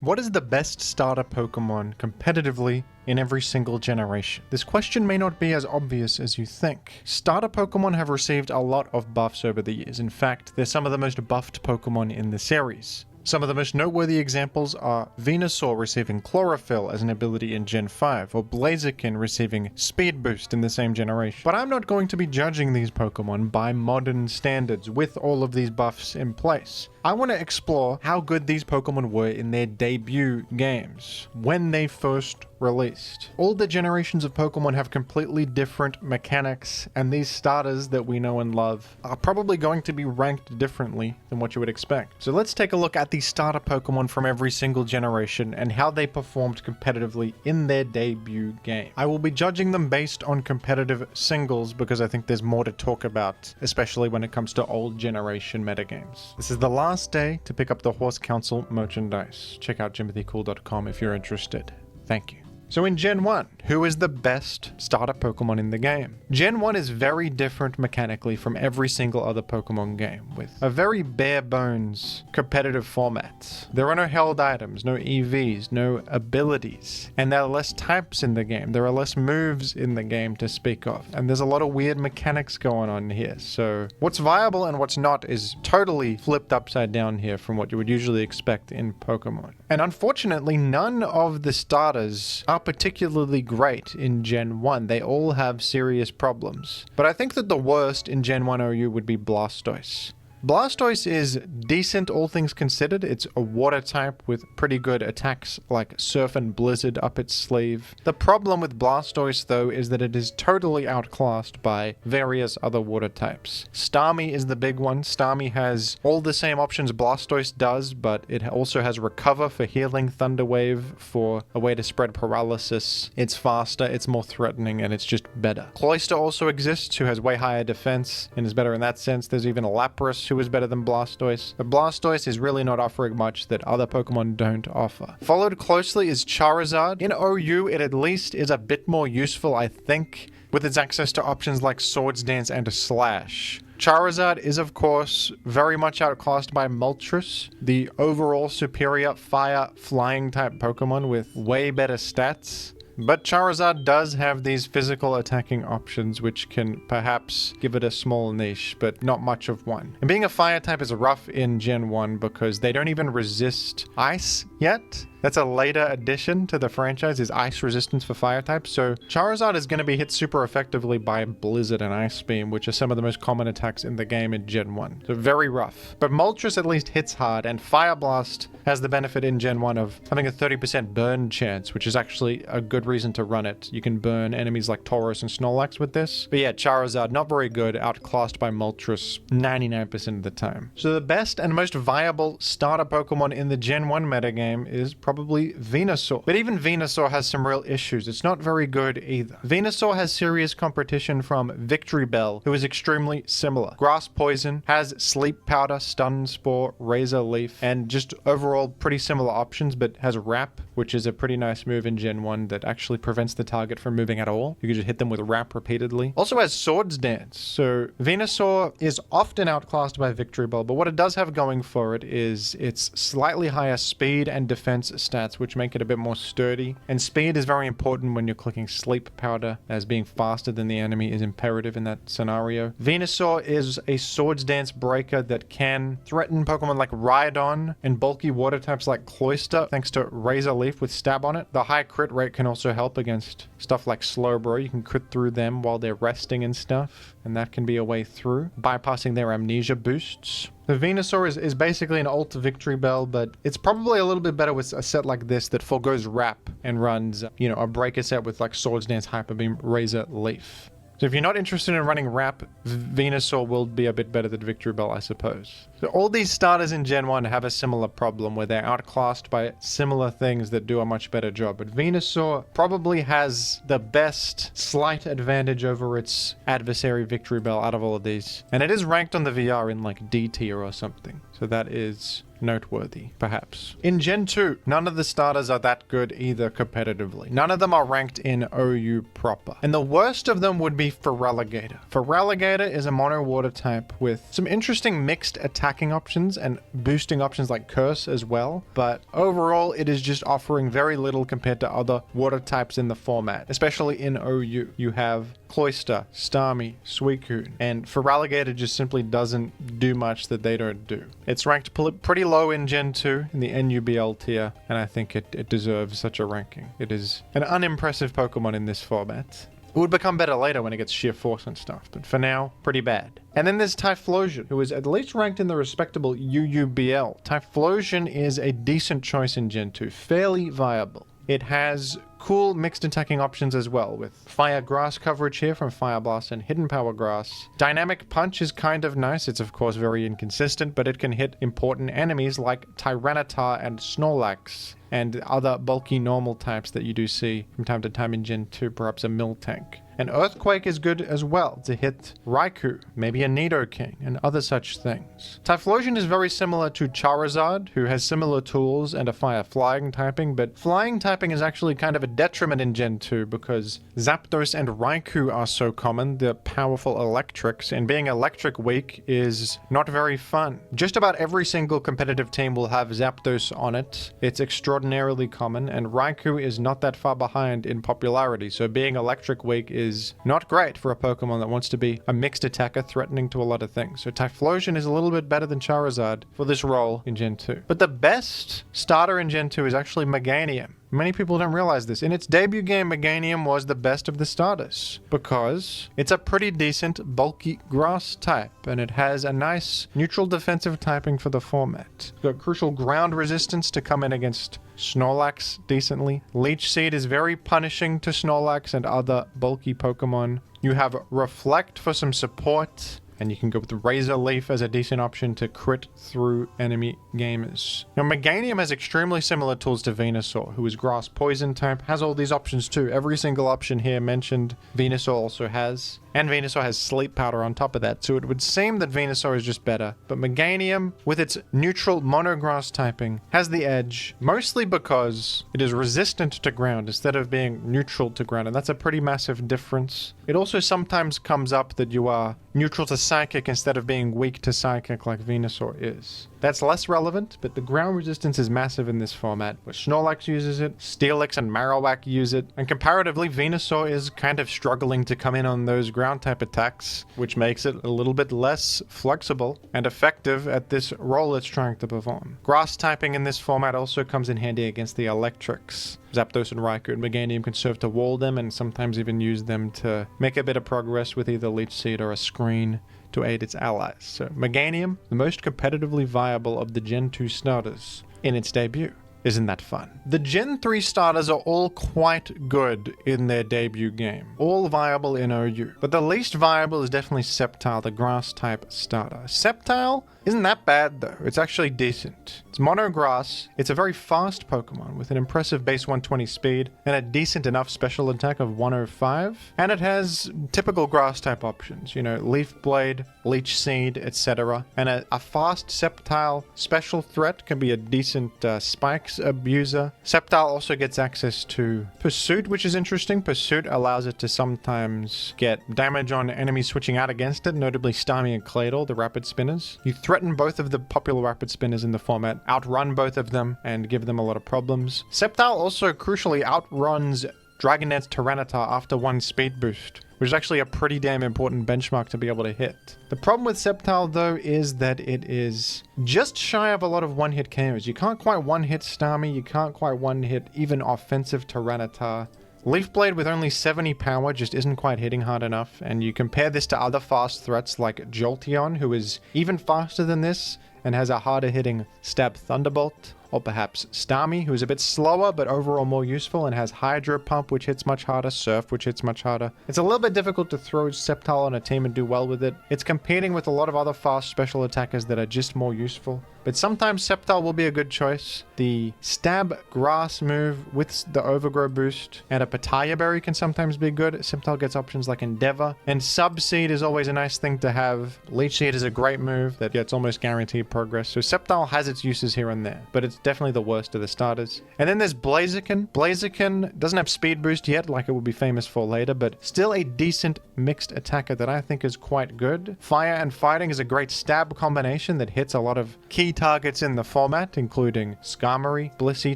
What is the best starter Pokemon competitively in every single generation? This question may not be as obvious as you think. Starter Pokemon have received a lot of buffs over the years. In fact, they're some of the most buffed Pokemon in the series. Some of the most noteworthy examples are Venusaur receiving Chlorophyll as an ability in Gen 5, or Blaziken receiving Speed Boost in the same generation. But I'm not going to be judging these Pokemon by modern standards with all of these buffs in place. I want to explore how good these Pokemon were in their debut games, when they first released. All the generations of Pokemon have completely different mechanics, and these starters that we know and love are probably going to be ranked differently than what you would expect. So let's take a look at the starter Pokemon from every single generation and how they performed competitively in their debut game. I will be judging them based on competitive singles because I think there's more to talk about, especially when it comes to old generation metagames. This is the last day to pick up the Horse Council merchandise. Check out jimothycool.com if you're interested. Thank you. So in Gen 1, who is the best starter Pokemon in the game? Gen 1 is very different mechanically from every single other Pokemon game, with a very bare bones competitive format. There are no held items, no EVs, no abilities, and there are less types in the game. There are less moves in the game to speak of, and there's a lot of weird mechanics going on here. So what's viable and what's not is totally flipped upside down here from what you would usually expect in Pokemon. And unfortunately, none of the starters are particularly great in Gen 1. They all have serious problems. But I think that the worst in Gen 1 OU would be Blastoise. Blastoise is decent, all things considered. It's a water type with pretty good attacks like Surf and Blizzard up its sleeve. The problem with Blastoise, though, is that it is totally outclassed by various other water types. Starmie is the big one. Starmie has all the same options Blastoise does, but it also has Recover for healing, Thunder Wave for a way to spread paralysis. It's faster, it's more threatening, and it's just better. Cloyster also exists, who has way higher defense and is better in that sense. There's even a Lapras, who is better than Blastoise. But Blastoise is really not offering much that other Pokemon don't offer. Followed closely is Charizard. In OU, it at least is a bit more useful, I think, with its access to options like Swords Dance and Slash. Charizard is, of course, very much outclassed by Moltres, the overall superior fire flying type Pokemon with way better stats. But Charizard does have these physical attacking options which can perhaps give it a small niche, but not much of one. And being a fire type is rough in Gen 1 because they don't even resist ice yet. That's a later addition to the franchise, is ice resistance for fire types. So Charizard is going to be hit super effectively by Blizzard and Ice Beam, which are some of the most common attacks in the game in Gen 1. So very rough. But Moltres at least hits hard, and Fire Blast has the benefit in Gen 1 of having a 30% burn chance, which is actually a good reason to run it. You can burn enemies like Tauros and Snorlax with this. But yeah, Charizard, not very good, outclassed by Moltres 99% of the time. So the best and most viable starter Pokemon in the Gen 1 metagame is probably Venusaur. But even Venusaur has some real issues. It's not very good either. Venusaur has serious competition from Victory Bell, who is extremely similar. Grass Poison, has Sleep Powder, Stun Spore, Razor Leaf, and just overall pretty similar options, but has Wrap, which is a pretty nice move in Gen 1 that actually prevents the target from moving at all. You can just hit them with Wrap repeatedly. Also has Swords Dance. So Venusaur is often outclassed by Victory Bell, but what it does have going for it is its slightly higher speed and defense stats, which make it a bit more sturdy. And speed is very important when you're clicking Sleep Powder, as being faster than the enemy is imperative in that scenario. Venusaur is a Swords Dance breaker that can threaten Pokemon like Rhydon and bulky water types like Cloyster, thanks to Razor Leaf with Stab on it. The high crit rate can also help against stuff like Slowbro. You can crit through them while they're resting and stuff, and that can be a way through, bypassing their amnesia boosts. The Venusaur is basically an alt Victory Bell, but it's probably a little bit better with a set like this that forgoes Wrap and runs, a breaker set with like Swords Dance, Hyper Beam, Razor Leaf. So if you're not interested in running Wrap, Venusaur will be a bit better than Victory Bell, I suppose. So all these starters in Gen 1 have a similar problem where they're outclassed by similar things that do a much better job. But Venusaur probably has the best slight advantage over its adversary Victory Bell out of all of these. And it is ranked on the VR in like D tier or something. So that is noteworthy, perhaps. In Gen 2, none of the starters are that good either competitively. None of them are ranked in OU proper. And the worst of them would be Feraligatr. Feraligatr is a mono water type with some interesting mixed attacking options and boosting options like Curse as well, but overall it is just offering very little compared to other water types in the format, especially in OU. You have Cloyster, Starmie, Suicune, and Feraligatr just simply doesn't do much that they don't do. It's ranked pretty low in Gen 2 in the NUBL tier, and I think it deserves such a ranking. It is an unimpressive Pokemon in this format. It would become better later when it gets sheer force and stuff, but for now, pretty bad. And then there's Typhlosion, who is at least ranked in the respectable UUBL. Typhlosion is a decent choice in Gen 2, fairly viable. It has cool mixed attacking options as well, with Fire Grass coverage here from Fire Blast and Hidden Power Grass. Dynamic Punch is kind of nice. It's of course very inconsistent, but it can hit important enemies like Tyranitar and Snorlax, and other bulky normal types that you do see from time to time in Gen 2, perhaps a Miltank. And Earthquake is good as well to hit Raikou, maybe a Nidoking, and other such things. Typhlosion is very similar to Charizard, who has similar tools and a Fire Flying typing, but Flying typing is actually kind of a detriment in Gen 2 because Zapdos and Raikou are so common, the powerful electrics, and being electric weak is not very fun. Just about every single competitive team will have Zapdos on it. It's extraordinarily common, and Raikou is not that far behind in popularity, so being electric weak is not great for a Pokemon that wants to be a mixed attacker threatening to a lot of things. So Typhlosion is a little bit better than Charizard for this role in Gen 2. But the best starter in Gen 2 is actually Meganium. Many people don't realize this. In its debut game, Meganium was the best of the starters because it's a pretty decent, bulky grass type, and it has a nice neutral defensive typing for the format. It's got crucial ground resistance to come in against Snorlax decently. Leech Seed is very punishing to Snorlax and other bulky Pokemon. You have Reflect for some support, and you can go with Razor Leaf as a decent option to crit through enemy gamers. Now, Meganium has extremely similar tools to Venusaur, who is Grass Poison type, has all these options too. Every single option here mentioned, Venusaur also has. And Venusaur has Sleep Powder on top of that, so it would seem that Venusaur is just better. But Meganium, with its neutral monograss typing, has the edge, mostly because it is resistant to ground instead of being neutral to ground, and that's a pretty massive difference. It also sometimes comes up that you are neutral to Psychic instead of being weak to Psychic like Venusaur is. That's less relevant, but the ground resistance is massive in this format, where Snorlax uses it, Steelix and Marowak use it, and comparatively, Venusaur is kind of struggling to come in on those ground type attacks, which makes it a little bit less flexible and effective at this role it's trying to perform. Grass typing in this format also comes in handy against the electrics. Zapdos and Raikou and Meganium can serve to wall them and sometimes even use them to make a bit of progress with either Leech Seed or a screen to aid its allies. So Meganium, the most competitively viable of the Gen 2 starters in its debut. Isn't that fun? The Gen 3 starters are all quite good in their debut game. All viable in OU. But the least viable is definitely Sceptile, the grass type starter. Sceptile isn't that bad though. It's actually decent. It's mono grass. It's a very fast Pokemon with an impressive base 120 speed and a decent enough special attack of 105. And it has typical grass type options, you know, Leaf Blade, Leech Seed, etc. And a fast Sceptile special threat can be a decent Spikes abuser. Sceptile also gets access to Pursuit, which is interesting. Pursuit allows it to sometimes get damage on enemies switching out against it, notably Starmie and Claydol, the rapid spinners. You threaten both of the popular rapid spinners in the format, outrun both of them, and give them a lot of problems. Sceptile also crucially outruns Dragonette's Tyranitar after one speed boost, which is actually a pretty damn important benchmark to be able to hit. The problem with Sceptile though is that it is just shy of a lot of one-hit KOs. You can't quite one-hit Starmie, you can't quite one-hit even offensive Tyranitar. Leaf Blade with only 70 power just isn't quite hitting hard enough, and you compare this to other fast threats like Jolteon, who is even faster than this and has a harder hitting Stab Thunderbolt, or perhaps Starmie, who is a bit slower but overall more useful and has Hydro Pump, which hits much harder, Surf, which hits much harder. It's a little bit difficult to throw Sceptile on a team and do well with it. It's competing with a lot of other fast special attackers that are just more useful. But sometimes Sceptile will be a good choice. The Stab Grass move with the Overgrow boost and a Pataya Berry can sometimes be good. Sceptile gets options like Endeavor. And Subseed is always a nice thing to have. Leech Seed is a great move that gets almost guaranteed progress. So Sceptile has its uses here and there, but it's definitely the worst of the starters. And then there's Blaziken. Blaziken doesn't have speed boost yet, like it will be famous for later, but still a decent mixed attacker that I think is quite good. Fire and Fighting is a great stab combination that hits a lot of key targets in the format, including Skarmory, Blissey,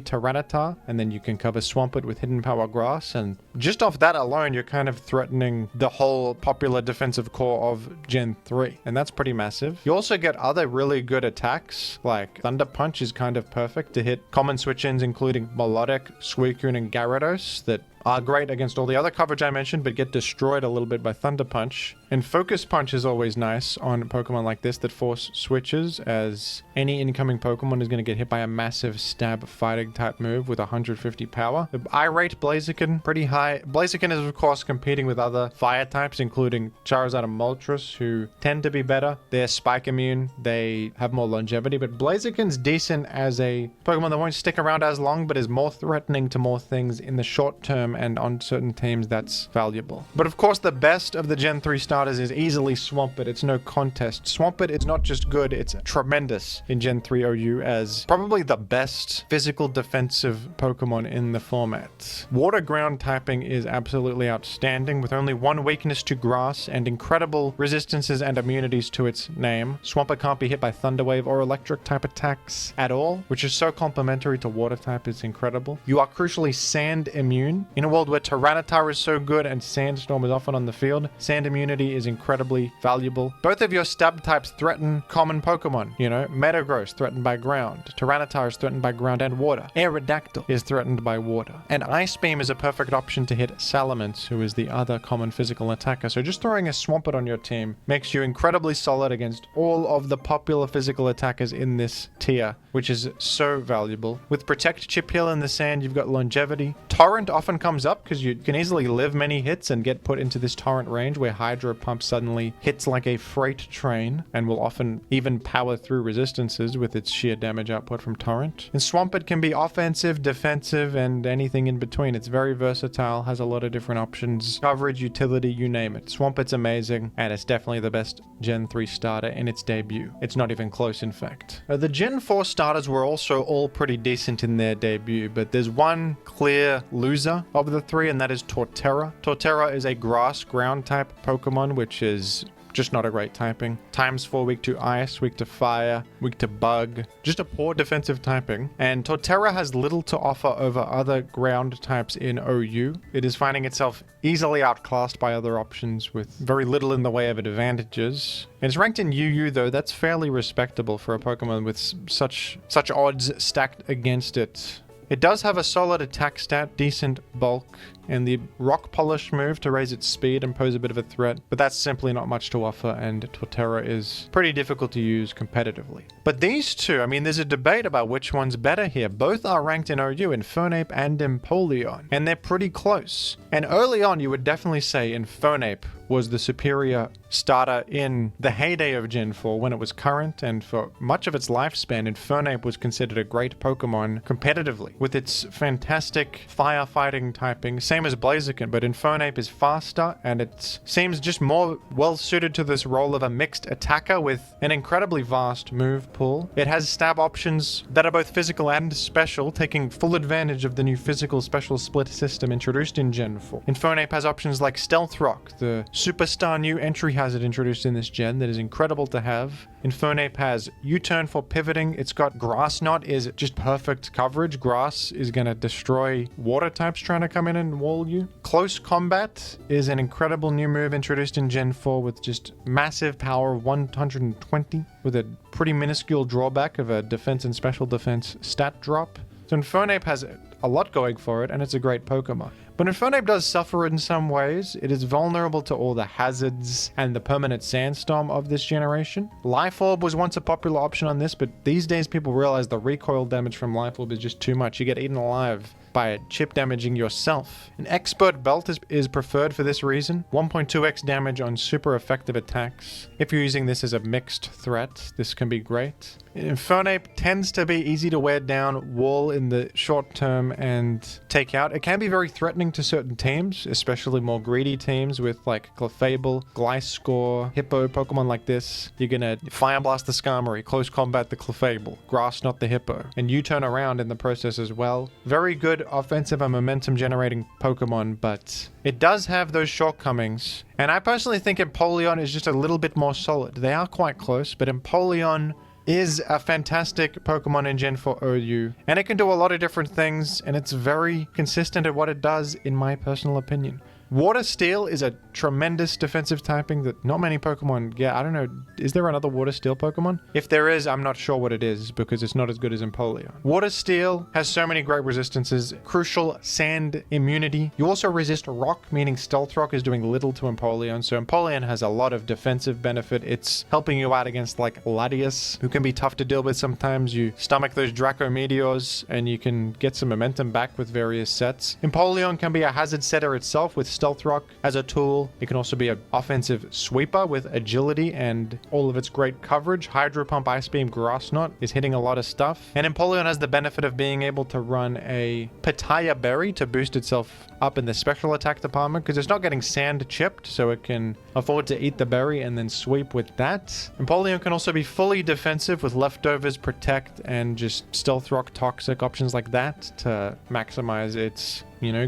Tyranitar, and then you can cover Swampert with Hidden Power Grass, and just off that alone, you're kind of threatening the whole popular defensive core of Gen 3, and that's pretty massive. You also get other really good attacks, like Thunder Punch is kind of perfect to hit common switch-ins, including Melodic, Suicune, and Gyarados, that are great against all the other coverage I mentioned, but get destroyed a little bit by Thunder Punch. And Focus Punch is always nice on Pokemon like this that force switches, as any incoming Pokemon is going to get hit by a massive stab fighting type move with 150 power. I rate Blaziken pretty high. Blaziken is of course competing with other fire types, including Charizard and Moltres, who tend to be better. They're spike immune, they have more longevity, but Blaziken's decent as a Pokemon that won't stick around as long, but is more threatening to more things in the short term, and on certain teams that's valuable. But of course the best of the Gen 3 starters is easily Swampert. It's no contest. Swampert is not just good, it's tremendous in Gen 3 OU as probably the best physical defensive Pokemon in the format. Water ground typing is absolutely outstanding, with only one weakness to grass and incredible resistances and immunities to its name. Swampert can't be hit by Thunder Wave or electric type attacks at all, which is so complementary to water type. It's incredible. You are crucially sand immune. In a world where Tyranitar is so good and Sandstorm is often on the field, sand immunity is incredibly valuable. Both of your stab types threaten common Pokemon. You know, Metagross threatened by ground. Tyranitar is threatened by ground and water. Aerodactyl is threatened by water. And Ice Beam is a perfect option to hit Salamence, who is the other common physical attacker. So just throwing a Swampert on your team makes you incredibly solid against all of the popular physical attackers in this tier, which is so valuable. With Protect, Chip Heal in the sand, you've got longevity. Torrent often comes up because you can easily live many hits and get put into this Torrent range where Hydro Pump suddenly hits like a freight train and will often even power through resistances with its sheer damage output from Torrent. And Swampert can be offensive, defensive, and anything in between. It's very versatile, has a lot of different options, coverage, utility, you name it. Swampert's amazing, and it's definitely the best Gen 3 starter in its debut. It's not even close, in fact. The Gen 4 starters were also all pretty decent in their debut, but there's one clear loser of the three, and that is Torterra. Torterra is a grass ground type Pokemon, which is just not a great typing. ×4 weak to ice, weak to fire, weak to bug. Just a poor defensive typing. And Torterra has little to offer over other ground types in OU. It is finding itself easily outclassed by other options with very little in the way of advantages. It's ranked in UU though. That's fairly respectable for a Pokemon with such odds stacked against it. It does have a solid attack stat, decent bulk, and the Rock Polish move to raise its speed and pose a bit of a threat, but that's simply not much to offer, and Torterra is pretty difficult to use competitively. But these two, I mean, there's a debate about which one's better here. Both are ranked in OU, Infernape and Empoleon, and they're pretty close. And early on, you would definitely say Infernape was the superior starter in the heyday of Gen 4 when it was current, and for much of its lifespan, Infernape was considered a great Pokemon competitively, with its fantastic firefighting typing, same as Blaziken, but Infernape is faster, and it seems just more well-suited to this role of a mixed attacker with an incredibly vast move pool. It has stab options that are both physical and special, taking full advantage of the new physical special split system introduced in Gen 4. Infernape has options like Stealth Rock, the superstar new entry hazard introduced in this gen that is incredible to have. Infernape has U-turn for pivoting. It's got Grass Knot, is just perfect coverage. Grass is going to destroy water types trying to come in and wall you. Close Combat is an incredible new move introduced in Gen 4 with just massive power of 120 with a pretty minuscule drawback of a defense and special defense stat drop. So Infernape has a lot going for it, and it's a great Pokemon. But Infernape does suffer in some ways. It is vulnerable to all the hazards and the permanent sandstorm of this generation. Life Orb was once a popular option on this, but these days people realize the recoil damage from Life Orb is just too much. You get eaten alive by chip damaging yourself. An Expert Belt is preferred for this reason. 1.2x damage on super effective attacks. If you're using this as a mixed threat, this can be great. Infernape tends to be easy to wear down, wall in the short term, and take out. It can be very threatening threatening to certain teams, especially more greedy teams with like Clefable, Gliscor, Hippo, Pokemon like this. You're gonna Fire Blast the Skarmory, Close Combat the Clefable, Grass Knot the Hippo, and U-turn around in the process as well. Very good offensive and momentum generating Pokemon, but it does have those shortcomings. And I personally think Empoleon is just a little bit more solid. They are quite close, but Empoleon is a fantastic Pokemon in Gen 4 OU, and it can do a lot of different things, and it's very consistent at what it does, in my personal opinion. Water Steel is a tremendous defensive typing that not many Pokemon get. I don't know, is there another Water Steel Pokemon? If there is, I'm not sure what it is because it's not as good as Empoleon. Water Steel has so many great resistances, crucial sand immunity. You also resist rock, meaning Stealth Rock is doing little to Empoleon, so Empoleon has a lot of defensive benefit. It's helping you out against like Latias, who can be tough to deal with sometimes. You stomach those Draco Meteors and you can get some momentum back with various sets. Empoleon can be a hazard setter itself with Stealth Rock as a tool. It can also be an offensive sweeper with agility and all of its great coverage. Hydro Pump, Ice Beam, Grass Knot is hitting a lot of stuff. And Empoleon has the benefit of being able to run a Pitaya Berry to boost itself up in the special attack department because it's not getting sand chipped, so it can afford to eat the berry and then sweep with that. Empoleon can also be fully defensive with Leftovers, Protect, and just Stealth Rock, Toxic options like that to maximize its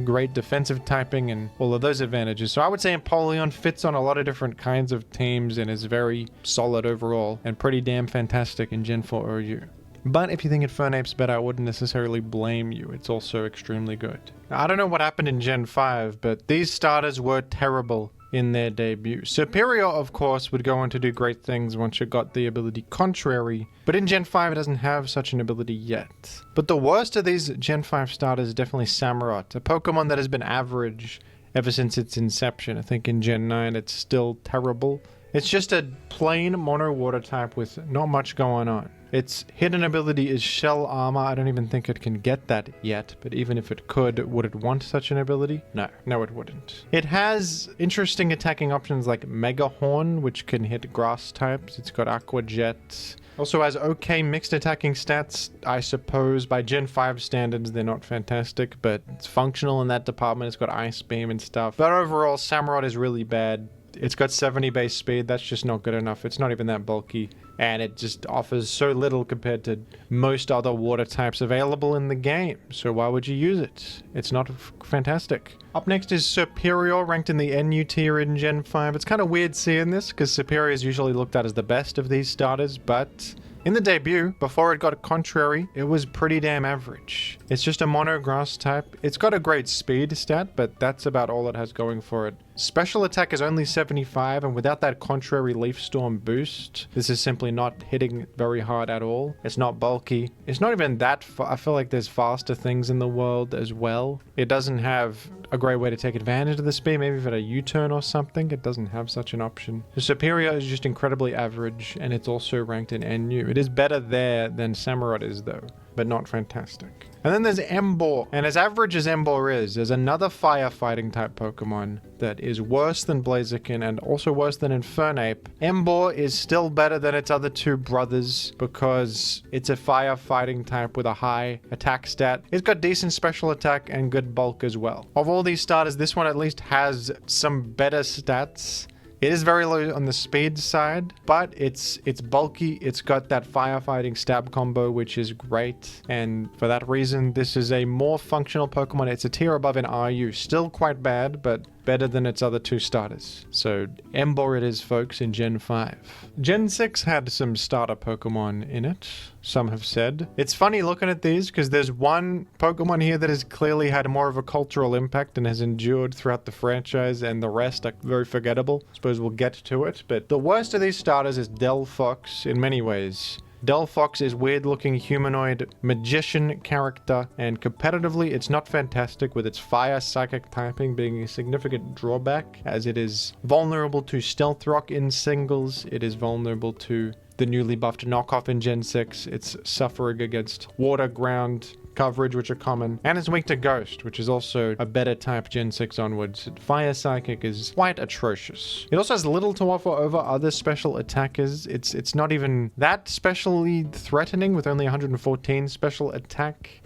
great defensive typing and all of those advantages. So I would say Empoleon fits on a lot of different kinds of teams and is very solid overall and pretty damn fantastic in Gen 4 OU. But if you think Infernape's better, I wouldn't necessarily blame you. It's also extremely good. Now, I don't know what happened in Gen 5, but these starters were terrible in their debut. Superior, of course, would go on to do great things once you got the ability Contrary, but in Gen 5 it doesn't have such an ability yet. But the worst of these Gen 5 starters is definitely Samurott, a Pokemon that has been average ever since its inception. I think in Gen 9 it's still terrible. It's just a plain mono water type with not much going on. Its hidden ability is Shell Armor. I don't even think it can get that yet, but even if it could, would it want such an ability? No, it wouldn't. It has interesting attacking options like Mega Horn, which can hit grass types. It's got Aqua Jet. Also has okay mixed attacking stats, I suppose. By Gen 5 standards, they're not fantastic, but it's functional in that department. It's got Ice Beam and stuff. But overall, Samurott is really bad. It's got 70 base speed. That's just not good enough. It's not even that bulky. And it just offers so little compared to most other water types available in the game. So why would you use it? It's not fantastic. Up next is Superior, ranked in the NU tier in Gen 5. It's kind of weird seeing this because Superior is usually looked at as the best of these starters, but in the debut, before it got Contrary, it was pretty damn average. It's just a mono grass type. It's got a great speed stat, but that's about all it has going for it. Special attack is only 75, and without that Contrary Leaf Storm boost, this is simply not hitting very hard at all. It's not bulky. It's not even that I feel like there's faster things in the world as well. It doesn't have a great way to take advantage of the speed. Maybe if it had a U-turn or something, it doesn't have such an option. The Superior is just incredibly average, and it's also ranked in NU. It is better there than Samurott is though, but not fantastic. And then there's Emboar, and as average as Emboar is, there's another firefighting type Pokemon that is worse than Blaziken and also worse than Infernape. Emboar is still better than its other two brothers because it's a firefighting type with a high attack stat. It's got decent special attack and good bulk as well. Of all these starters, this one at least has some better stats. It is very low on the speed side, but it's bulky. It's got that firefighting stab combo, which is great. And for that reason, this is a more functional Pokemon. It's a tier above in RU. Still quite bad, but better than its other two starters. So Emboar it is, folks, in Gen 5. Gen 6 had some starter Pokemon in it, some have said. It's funny looking at these because there's one Pokemon here that has clearly had more of a cultural impact and has endured throughout the franchise, and the rest are very forgettable. I suppose we'll get to it, but the worst of these starters is Delphox in many ways. Delphox is weird-looking humanoid magician character, and competitively it's not fantastic, with its fire psychic typing being a significant drawback, as it is vulnerable to Stealth Rock in singles. It is vulnerable to the newly buffed knockoff in Gen 6. It's suffering against water, ground coverage, which are common, and it's weak to Ghost, which is also a better type Gen 6 onwards. Fire Psychic is quite atrocious. It also has little to offer over other special attackers. It's not even that specially threatening with only 114 special attack.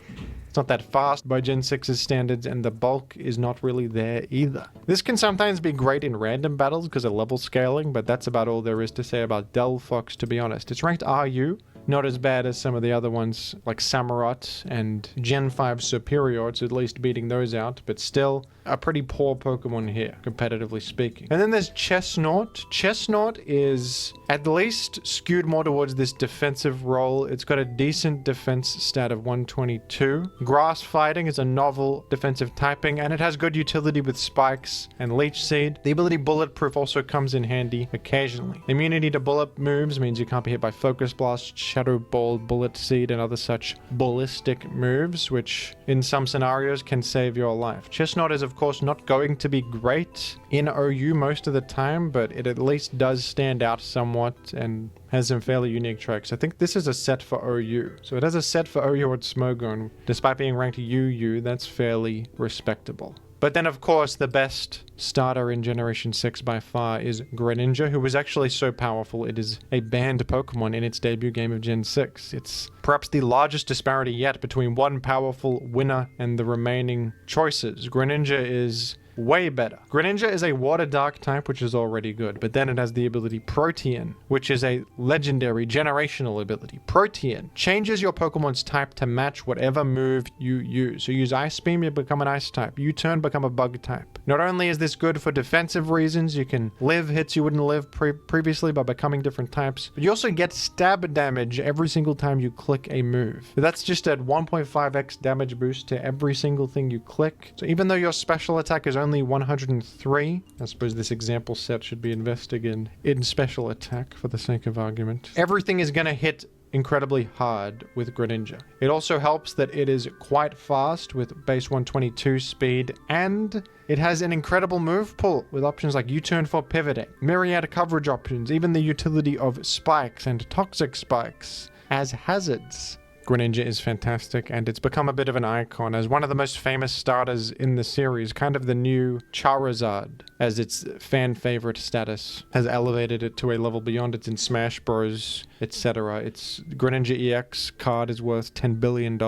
It's not that fast by Gen 6's standards, and the bulk is not really there either. This can sometimes be great in random battles because of level scaling, but that's about all there is to say about Delphox, to be honest. It's ranked RU, not as bad as some of the other ones like Samurott and Gen 5 Superior. It's at least beating those out, but still a pretty poor Pokemon here, competitively speaking. And then there's Chestnut. Chestnut is at least skewed more towards this defensive role. It's got a decent defense stat of 122. Grass Fighting is a novel defensive typing, and it has good utility with Spikes and Leech Seed. The ability Bulletproof also comes in handy occasionally. Immunity to bullet moves means you can't be hit by Focus Blast, Shadow Ball, Bullet Seed, and other such ballistic moves, which in some scenarios can save your life. Chestnut is of course not going to be great in OU most of the time, but it at least does stand out somewhat and has some fairly unique tricks. I think this is a set for OU. So it has a set for OU at Smogon. Despite being ranked UU, that's fairly respectable. But then, of course, the best starter in Generation 6 by far is Greninja, who was actually so powerful it is a banned Pokemon in its debut game of Gen 6. It's perhaps the largest disparity yet between one powerful winner and the remaining choices. Greninja is way better. Greninja is a Water Dark type, which is already good, but then it has the ability Protean, which is a legendary generational ability. Protean changes your Pokemon's type to match whatever move you use. So use Ice Beam, you become an Ice type. U-Turn, become a Bug type. Not only is this good for defensive reasons, you can live hits you wouldn't live previously by becoming different types, but you also get stab damage every single time you click a move. That's just a 1.5x damage boost to every single thing you click. So even though your special attack is only 103, I suppose this example set should be invested in special attack for the sake of argument, everything is going to hit incredibly hard with Greninja. It also helps that it is quite fast with base 122 speed, and it has an incredible move pool with options like U-Turn for pivoting, myriad coverage options, even the utility of spikes and toxic spikes as hazards. Greninja is fantastic, and it's become a bit of an icon as one of the most famous starters in the series, kind of the new Charizard, as its fan favorite status has elevated it to a level beyond. It's in Smash Bros, etc. Its Greninja EX card is worth $10 billion.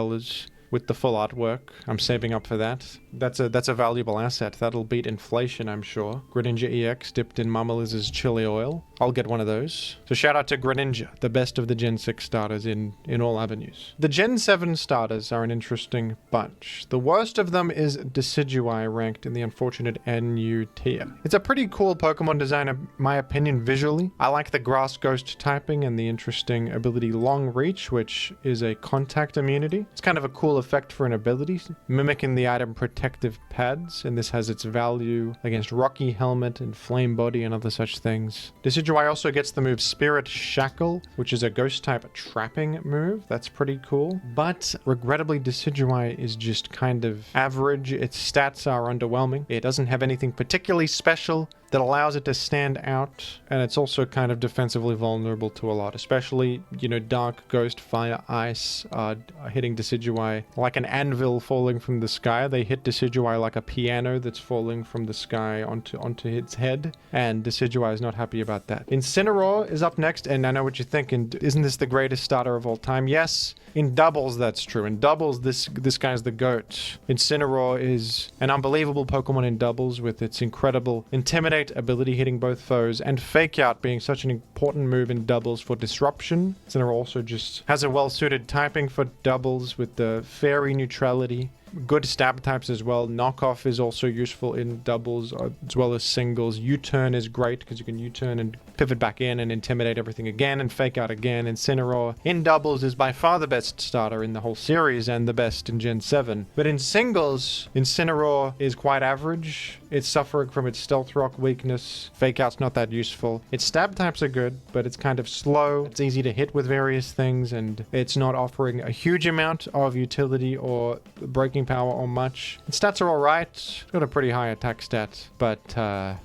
With the full artwork. I'm saving up for that. That's a valuable asset. That'll beat inflation, I'm sure. Greninja EX dipped in Mama Liz's chili oil. I'll get one of those. So shout out to Greninja, the best of the Gen 6 starters in all avenues. The Gen 7 starters are an interesting bunch. The worst of them is Decidueye, ranked in the unfortunate NU tier. It's a pretty cool Pokemon design in my opinion visually. I like the Grass Ghost typing and the interesting ability Long Reach, which is a contact immunity. It's kind of a cool effect for an ability, mimicking the item Protective Pads, and this has its value against Rocky Helmet and Flame Body and other such things. Decidueye also gets the move Spirit Shackle, which is a ghost type trapping move. That's pretty cool. But regrettably, Decidueye is just kind of average. Its stats are underwhelming. It doesn't have anything particularly special that allows it to stand out, and it's also kind of defensively vulnerable to a lot, especially, Dark, Ghost, Fire, Ice are hitting Decidueye like an anvil falling from the sky. They hit Decidueye like a piano that's falling from the sky onto its head, and Decidueye is not happy about that. Incineroar is up next, and I know what you're thinking, isn't this the greatest starter of all time? Yes, in doubles that's true. In doubles, this guy's the GOAT. Incineroar is an unbelievable Pokemon in doubles with its incredible Intimidate ability hitting both foes, and Fake Out being such an important move in doubles for disruption. Incineroar also just has a well-suited typing for doubles with the fairy neutrality. Good stab types as well. Knockoff is also useful in doubles as well as singles. U-Turn is great because you can U-turn and pivot back in and intimidate everything again and Fake Out again. Incineroar in doubles is by far the best starter in the whole series and the best in Gen 7. But in singles, Incineroar is quite average. It's suffering from its Stealth Rock weakness. Fake Out's not that useful. Its stab types are good, but it's kind of slow. It's easy to hit with various things, and it's not offering a huge amount of utility or breaking power or much. Its stats are alright. It's got a pretty high attack stat, but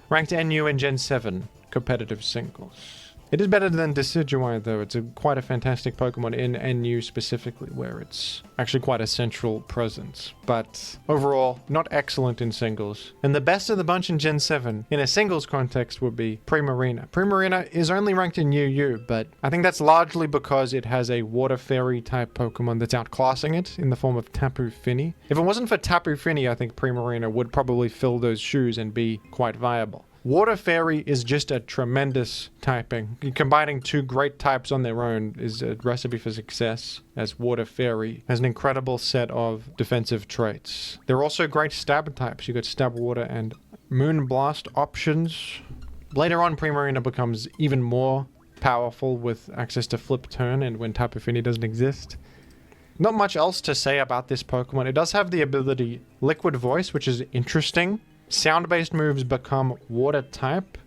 ranked NU in Gen 7 competitive singles. It is better than Decidueye though. It's quite a fantastic Pokemon in NU specifically, where it's actually quite a central presence. But overall, not excellent in singles. And the best of the bunch in Gen 7 in a singles context would be Primarina. Primarina is only ranked in UU, but I think that's largely because it has a Water Fairy type Pokemon that's outclassing it in the form of Tapu Fini. If it wasn't for Tapu Fini, I think Primarina would probably fill those shoes and be quite viable. Water Fairy is just a tremendous typing. Combining two great types on their own is a recipe for success, as Water Fairy has an incredible set of defensive traits. They're also great stab types. You got Stab Water and Moon Blast options. Later on, Primarina becomes even more powerful with access to Flip Turn and when Tapu Fini doesn't exist. Not much else to say about this Pokemon. It does have the ability Liquid Voice, which is interesting. Sound-based moves become water type.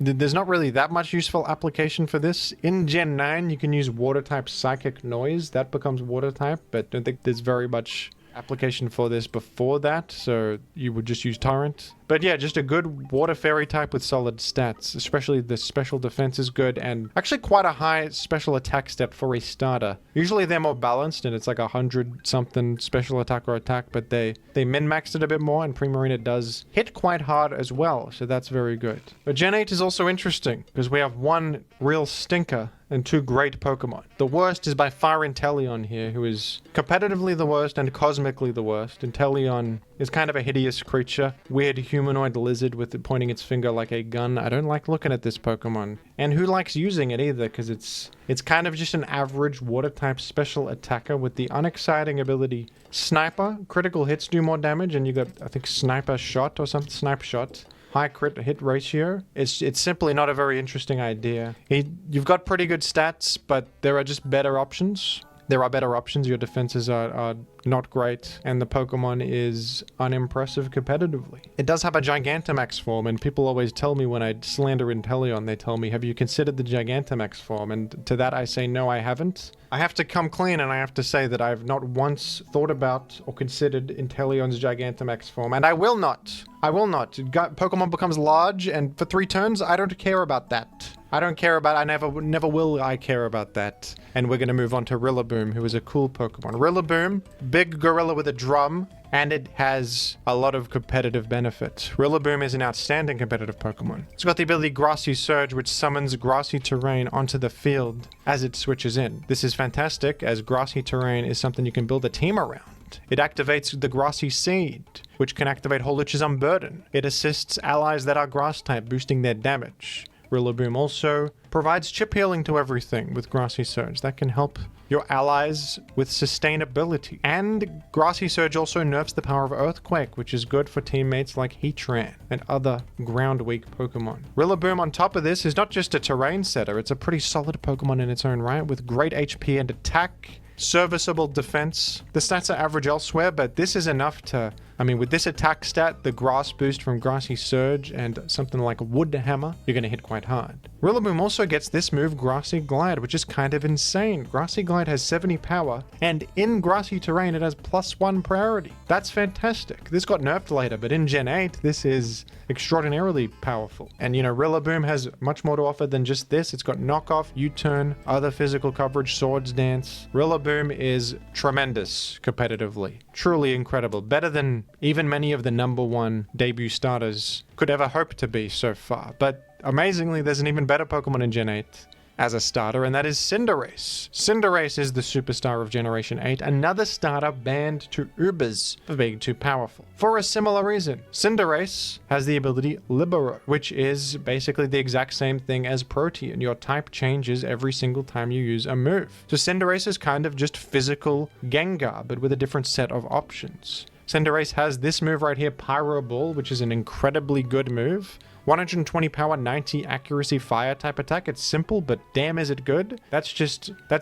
There's not really that much useful application for this. In Gen 9, you can use water type Psychic Noise. That becomes water type, but I don't think there's very much application for this before that, so you would just use Torrent. But yeah, just a good Water Fairy type with solid stats, especially the special defense is good and actually quite a high special attack step for a starter. Usually they're more balanced and it's like 100 something special attack or attack, but they min-maxed it a bit more and Primarina does hit quite hard as well, so that's very good. But Gen 8 is also interesting because we have one real stinker and two great Pokemon. The worst is by far Inteleon here, who is competitively the worst and cosmically the worst. Inteleon is kind of a hideous creature. Weird humanoid lizard with it pointing its finger like a gun. I don't like looking at this Pokemon. And who likes using it either, because it's kind of just an average water-type special attacker with the unexciting ability Sniper. Critical hits do more damage, and you got, I think, Sniper Shot or something. Snipe Shot. High crit hit ratio. It's simply not a very interesting idea. You've got pretty good stats, but there are just better options. There are better options. Your defenses are not great, and the Pokemon is unimpressive competitively. It does have a Gigantamax form, and people always tell me when I slander Inteleon, they tell me, have you considered the Gigantamax form? And to that I say, no, I haven't. I have to come clean and I have to say that I've not once thought about or considered Inteleon's Gigantamax form, and I will not. I will not. Pokemon becomes large, and for 3 turns, I don't care about that. I don't care about, I never will I care about that. And we're going to move on to Rillaboom, who is a cool Pokemon. Rillaboom, big gorilla with a drum, and it has a lot of competitive benefits. Rillaboom is an outstanding competitive Pokemon. It's got the ability Grassy Surge, which summons grassy terrain onto the field as it switches in. This is fantastic, as grassy terrain is something you can build a team around. It activates the Grassy Seed, which can activate Holich's Unburden. It assists allies that are grass type, boosting their damage. Rillaboom also provides chip healing to everything with Grassy Surge. That can help your allies with sustainability. And Grassy Surge also nerfs the power of Earthquake, which is good for teammates like Heatran and other ground-weak Pokemon. Rillaboom on top of this is not just a terrain setter, it's a pretty solid Pokemon in its own right with great HP and attack, serviceable defense. The stats are average elsewhere, but this is enough to... I mean, with this attack stat, the grass boost from Grassy Surge, and something like Wood Hammer, you're going to hit quite hard. Rillaboom also gets this move, Grassy Glide, which is kind of insane. Grassy Glide has 70 power, and in grassy terrain, it has +1 priority. That's fantastic. This got nerfed later, but in Gen 8, this is extraordinarily powerful. And, you know, Rillaboom has much more to offer than just this. It's got Knockoff, U-Turn, other physical coverage, Swords Dance. Rillaboom is tremendous competitively. Truly incredible. Better than even many of the #1 debut starters could ever hope to be so far. But amazingly, there's an even better Pokemon in Gen 8 as a starter, and that is Cinderace. Cinderace is the superstar of Generation 8, another starter banned to Ubers for being too powerful. For a similar reason, Cinderace has the ability Libero, which is basically the exact same thing as Protean. Your type changes every single time you use a move. So Cinderace is kind of just physical Gengar, but with a different set of options. Cinderace has this move right here, Pyro Ball, which is an incredibly good move. 120 power, 90 accuracy, fire type attack. It's simple, but damn is it good. That's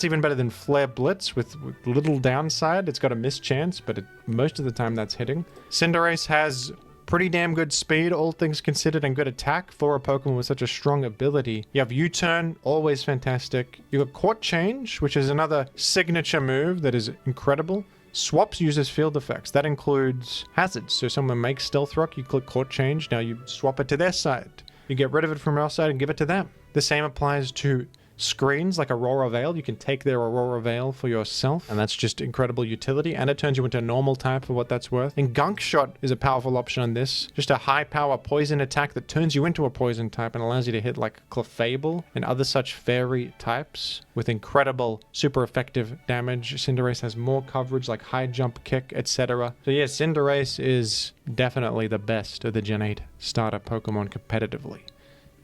even better than Flare Blitz with little downside. It's got a miss chance, but most of the time that's hitting. Cinderace has pretty damn good speed, all things considered, and good attack for a Pokemon with such a strong ability. You have U-Turn, always fantastic. You got Court Change, which is another signature move that is incredible. Swaps uses field effects. That includes hazards. So someone makes Stealth Rock, you click Court Change, now you swap it to their side. you get rid of it from your side and give it to them. The same applies to screens like Aurora Veil. You can take their Aurora Veil for yourself, and that's just incredible utility, and it turns you into a normal type for what that's worth. And Gunk Shot is a powerful option on this. Just a high power poison attack that turns you into a poison type and allows you to hit like Clefable and other such fairy types with incredible super effective damage. Cinderace has more coverage like high jump kick, etc. So yeah, Cinderace is definitely the best of the Gen 8 starter Pokemon competitively.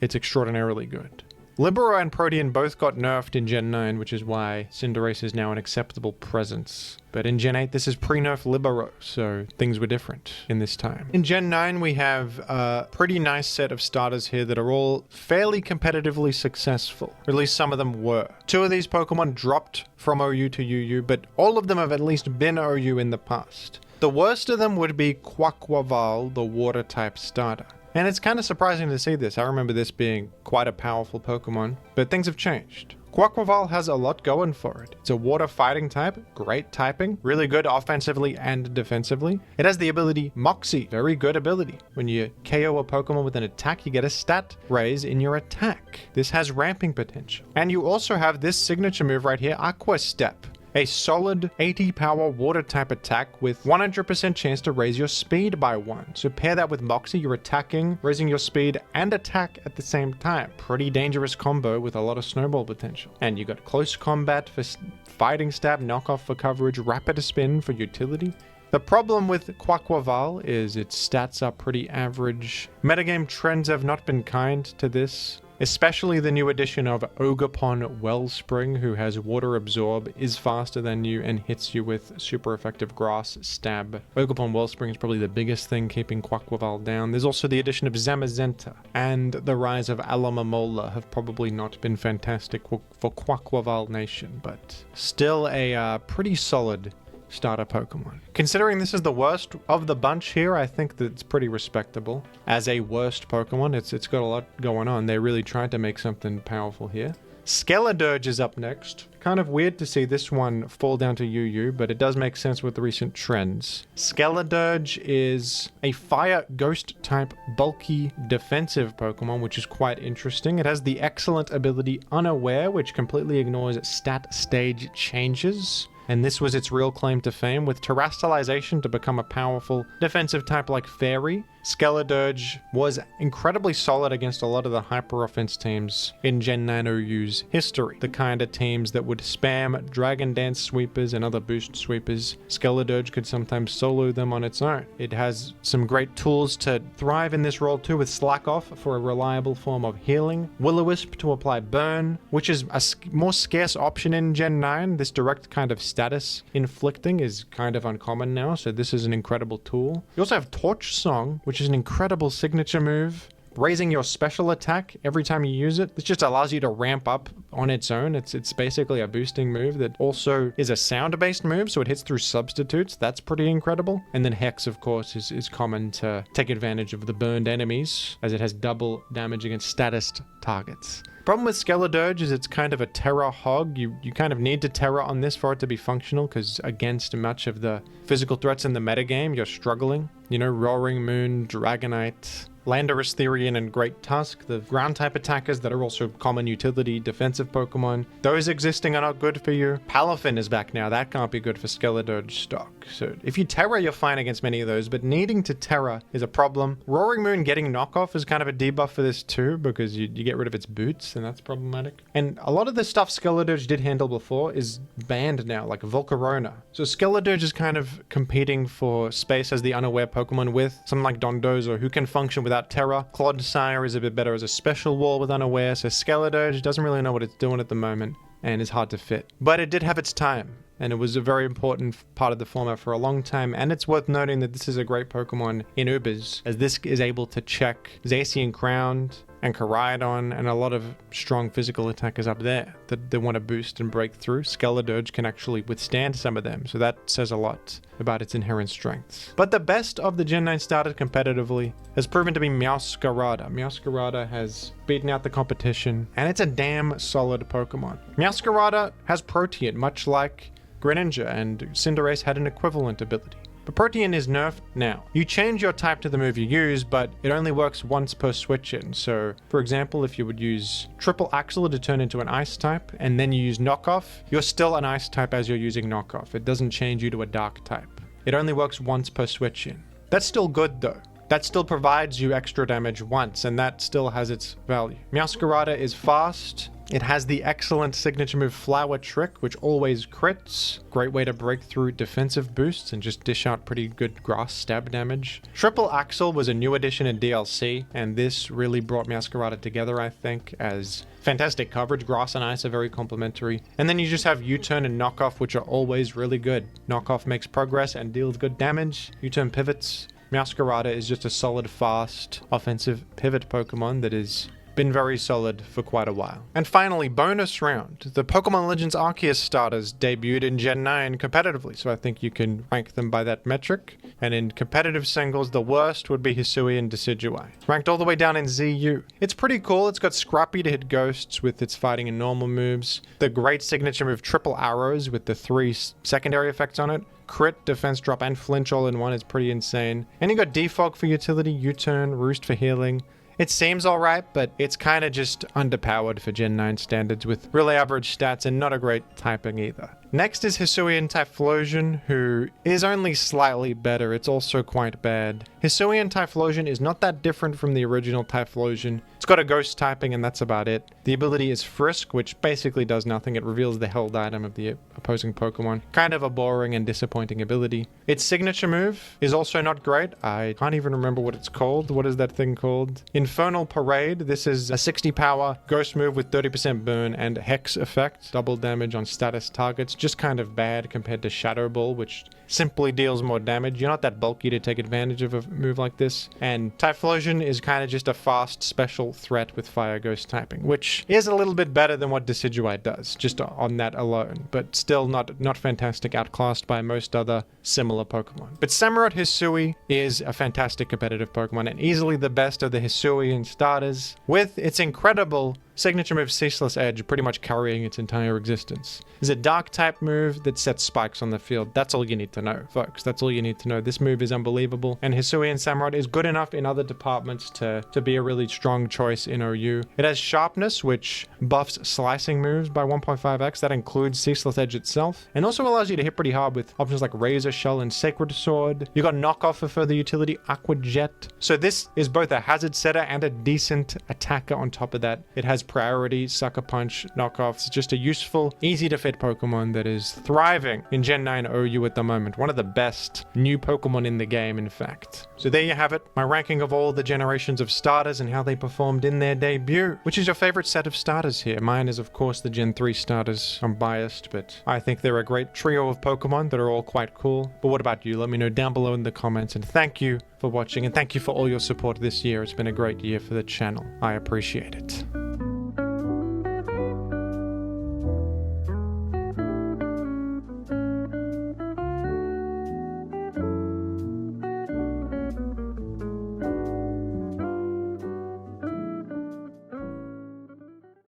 It's extraordinarily good. Libero and Protean both got nerfed in Gen 9, which is why Cinderace is now an acceptable presence. But in Gen 8, this is pre-nerf Libero, so things were different in this time. In Gen 9, we have a pretty nice set of starters here that are all fairly competitively successful. Or at least some of them were. 2 of these Pokemon dropped from OU to UU, but all of them have at least been OU in the past. The worst of them would be Quaquaval, the water-type starter. And it's kind of surprising to see this. I remember this being quite a powerful Pokemon, but things have changed. Quaquaval has a lot going for it. It's a water fighting type, great typing, really good offensively and defensively. It has the ability Moxie, very good ability. When you KO a Pokemon with an attack, you get a stat raise in your attack. This has ramping potential. And you also have this signature move right here, Aqua Step. A solid 80 power water type attack with 100% chance to raise your speed by 1. So pair that with Moxie, you're attacking, raising your speed, and attack at the same time. Pretty dangerous combo with a lot of snowball potential. And you got close combat for fighting stab, knockoff for coverage, rapid spin for utility. The problem with Quaquaval is its stats are pretty average. Metagame trends have not been kind to this. Especially the new addition of Ogerpon Wellspring, who has Water Absorb, is faster than you, and hits you with super effective Grass Stab. Ogerpon Wellspring is probably the biggest thing keeping Quaquaval down. There's also the addition of Zamazenta, and the rise of Alamamola have probably not been fantastic for Quaquaval Nation, but still a pretty solid starter Pokemon. Considering this is the worst of the bunch here, I think that it's pretty respectable. As a worst Pokemon, it's got a lot going on. They really tried to make something powerful here. Skeledirge is up next. Kind of weird to see this one fall down to UU, but it does make sense with the recent trends. Skeledirge is a fire ghost type bulky defensive Pokemon, which is quite interesting. It has the excellent ability Unaware, which completely ignores stat stage changes. And this was its real claim to fame, with Terastallization to become a powerful defensive type like Fairy. Skeledirge was incredibly solid against a lot of the hyper offense teams in Gen 9 OU's history. The kind of teams that would spam Dragon Dance sweepers and other boost sweepers. Skeledirge could sometimes solo them on its own. It has some great tools to thrive in this role too, with Slack Off for a reliable form of healing, Will-O-Wisp to apply Burn, which is a more scarce option in Gen 9. This direct kind of status inflicting is kind of uncommon now, so this is an incredible tool. You also have Torch Song, which is an incredible signature move. Raising your special attack every time you use it. This just allows you to ramp up on its own. It's basically a boosting move that also is a sound-based move, so it hits through substitutes. That's pretty incredible. And then Hex, of course, is common to take advantage of the burned enemies, as it has double damage against statist targets. Problem with Skeledirge is it's kind of a Terra hog. You kind of need to Terra on this for it to be functional, because against much of the physical threats in the metagame, you're struggling. You know, Roaring Moon, Dragonite, Landorus Therian, and Great Tusk, the ground type attackers that are also common utility defensive Pokemon. Those existing are not good for you. Palafin is back now. That can't be good for Skeledirge stock. So if you Terra, you're fine against many of those, but needing to Terra is a problem. Roaring Moon getting knockoff is kind of a debuff for this too, because you get rid of its boots, and that's problematic. And a lot of the stuff Skeledirge did handle before is banned now, like Volcarona. So Skeledirge is kind of competing for space as the unaware Pokemon with something like Dondozo, who can function without Terra. Clodsire is a bit better as a special wall with unaware, so Skeledirge doesn't really know what it's doing at the moment and is hard to fit. But it did have its time, and it was a very important part of the format for a long time, and it's worth noting that this is a great Pokemon in Ubers, as this is able to check Zacian Crown and Koraidon and a lot of strong physical attackers up there that they want to boost and break through. Skeledirge can actually withstand some of them, so that says a lot about its inherent strengths. But the best of the Gen 9 started competitively has proven to be Meowscarada. Meowscarada has beaten out the competition, and it's a damn solid Pokemon. Meowscarada has Protean, much like Greninja, and Cinderace had an equivalent ability. But Protean is nerfed now. You change your type to the move you use, but it only works once per switch in. So, for example, if you would use Triple Axle to turn into an Ice type, and then you use Knockoff, you're still an Ice type as you're using Knockoff. It doesn't change you to a Dark type. It only works once per switch in. That's still good though. That still provides you extra damage once, and that still has its value. Meowscarada is fast. It has the excellent signature move Flower Trick, which always crits. Great way to break through defensive boosts and just dish out pretty good grass stab damage. Triple Axle was a new addition in DLC, and this really brought Meowscarada together, I think, as fantastic coverage. Grass and Ice are very complementary. And then you just have U-Turn and Knockoff, which are always really good. Knockoff makes progress and deals good damage. U-Turn pivots. Meowscarada is just a solid, fast, offensive pivot Pokemon that is been very solid for quite a while. And finally, bonus round. The Pokemon Legends Arceus starters debuted in Gen 9 competitively, so I think you can rank them by that metric. And in competitive singles, the worst would be Hisui and Decidueye. Ranked all the way down in ZU. It's pretty cool. It's got Scrappy to hit ghosts with its fighting and normal moves. The great signature move Triple Arrows with the 3 secondary effects on it. Crit, defense drop, and flinch all in one is pretty insane. And you got Defog for utility, U-Turn, Roost for healing. It seems alright, but it's kind of just underpowered for Gen 9 standards with really average stats and not a great typing either. Next is Hisuian Typhlosion, who is only slightly better. It's also quite bad. Hisuian Typhlosion is not that different from the original Typhlosion. It's got a ghost typing and that's about it. The ability is Frisk, which basically does nothing. It reveals the held item of the opposing Pokemon. Kind of a boring and disappointing ability. Its signature move is also not great. I can't even remember what it's called. What is that thing called? Infernal Parade. This is a 60 power ghost move with 30% burn and Hex effect. Double damage on status targets. Just kind of bad compared to Shadow Ball, which simply deals more damage. You're not that bulky to take advantage of a move like this. And Typhlosion is kind of just a fast special threat with Fire Ghost typing, which is a little bit better than what Decidueye does, just on that alone, but still not fantastic, outclassed by most other similar Pokemon. But Samurott Hisui is a fantastic competitive Pokemon and easily the best of the Hisuian starters, with its incredible signature move Ceaseless Edge pretty much carrying its entire existence. It's a dark type move that sets spikes on the field. That's all you need to know, folks. That's all you need to know. This move is unbelievable, and Hisuian Samurott is good enough in other departments to be a really strong choice in OU. It has Sharpness, which buffs slicing moves by 1.5x. That includes Ceaseless Edge itself, and also allows you to hit pretty hard with options like Razor Shell and Sacred Sword. You got Knockoff for further utility, Aqua Jet. So this is both a hazard setter and a decent attacker on top of that. It has Priority, Sucker Punch, Knockoffs. Just a useful, easy to fit Pokemon that is thriving in Gen 9 OU at the moment. One of the best new Pokemon in the game, in fact. So there you have it, my ranking of all the generations of starters and how they performed in their debut. Which is your favorite set of starters here? Mine is of course the Gen 3 starters. I'm biased, but I think they're a great trio of Pokemon that are all quite cool. But what about you? Let me know down below in the comments, and thank you for watching, and thank you for all your support this year. It's been a great year for the channel. I appreciate it.